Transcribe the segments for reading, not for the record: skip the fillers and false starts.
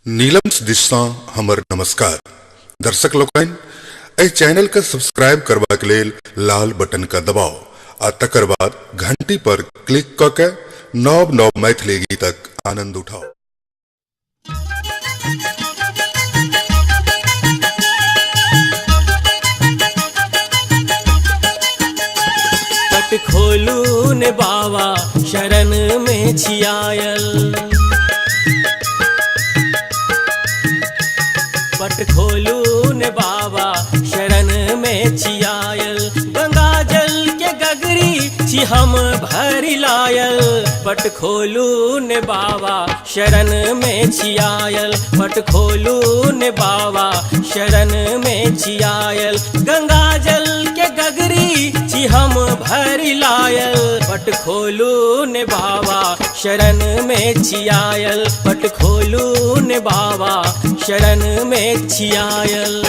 नीलम दिशा हमर नमस्कार दर्शक लोकन ए चैनल का सब्सक्राइब करबा के लेल लाल बटन का दबाओ आ तकर बाद घंटी पर क्लिक क के नव नव मैथिली गीतक आनंद उठाओ। पट खोलू ने बाबा शरण में छियायल, पट खोलू ने बाबा शरण में छियायल, गंगा जल के गगरी छी हम भरी लायल। पट खोलू ने बाबा शरण में छियायल, पट खोलू ने बाबा शरण में छियायल, गंगा जल के गगरी छी हम भरी लायल। पट खोलू ने बाबा शरण में छियायल, पट खोलू ने बाबा शरण में छियायल।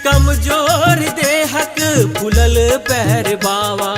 कमजोर देहक फुलल पैर बाबा,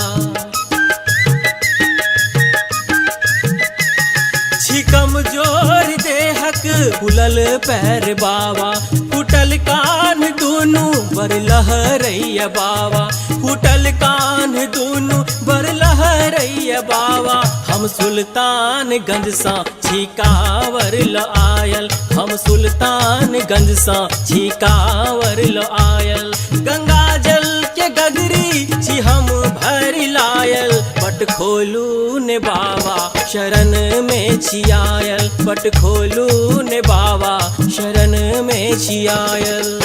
छी कमजोर देहक फुलल पैर बाबा, फुटल कान दूनु बर लहरैया बाबा, फुटल कान दूनु बर लहरैया बाबा। हम सुल्तानगंज सा छिकावर ल आयल, हम सुल्तानगंज सा छिकावर ल आयल, गंगा जल के गगरी छी हम भरी लायल। पट खोलू ने बाबा शरण में छियायल, पट खोलू ने बाबा शरण में छियायल।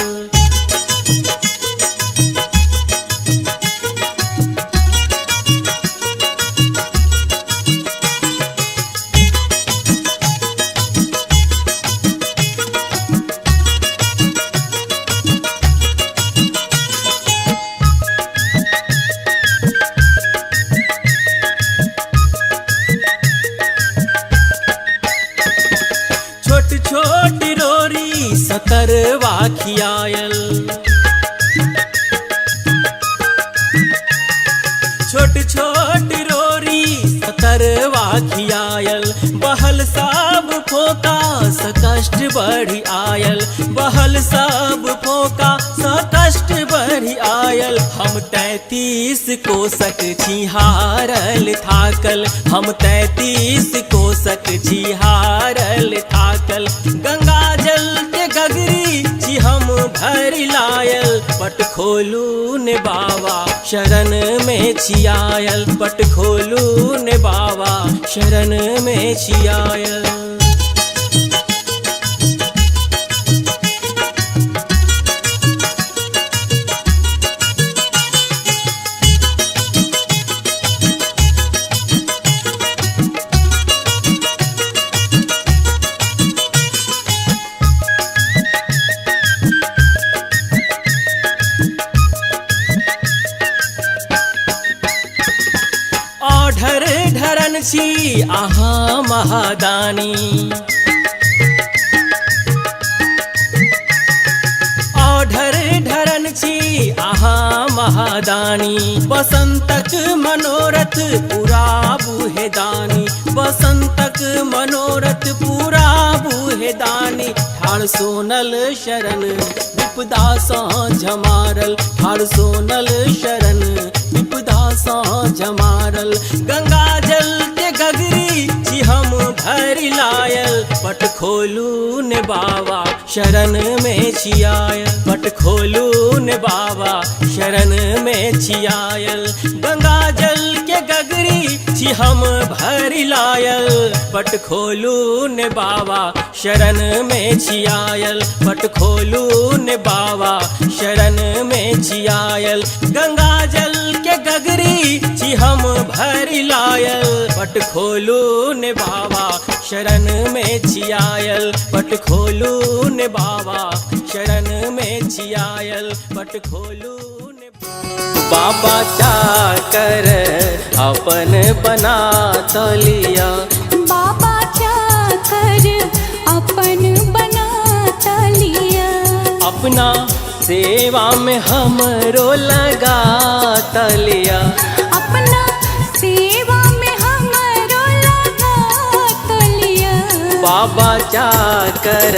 छोट रोरी सकरवा खियायल, छोट छोट रोरी सकरवा खियायल, बहल सब फोका सकष्ट बढ़ी आयल, बहल सब फोका सकष्ट बढ़ी आयल। हम 33 कोसक छिहारल थाकल, हम 33 कोसक छिहारल थाकल, गंगा जल के गगरी छी हम भरी लायल। पट खोलू ने बाबा शरण में छियायल, पट खोलू ने बाबा शरण में छियायल। ढर ढरन छी आहा महादानी, ढर ढरन छी आहा महादानी, बसंतक मनोरथ पूरा बूहे दानी, बसंतक मनोरथ पूरा बूहे दानी। ठाड़ सोनल शरण विपदा सा झमारल, ठाड़ सोनल शरण विपदा सा झमारल, गंगा जल के गगरी छी हम भरी लायल। पट खोलू ने बाबा शरण में छियायल, पट खोलू ने बाबा शरण में छियायल, गंगा जल के गगरी छी हम भरी लायल। पट खोलू ने बाबा शरण में छियायल, पट खोलू ने बाबा शरण में छियायल, गंगा जल के गगरी गगरी छी हम भरी लायल। पट खोलू ने बाबा शरण में छियायल, पट खोलू ने बाबा शरण में छियायल, पट खोलू ने बाबा चाकर अपन बना तलिया। बाबा चाकर अपन बना तलिया। अपना सेवा में हमरो लगा तलिया। अपना सेवा में हमरो लगा तलिया। बाबा चाकर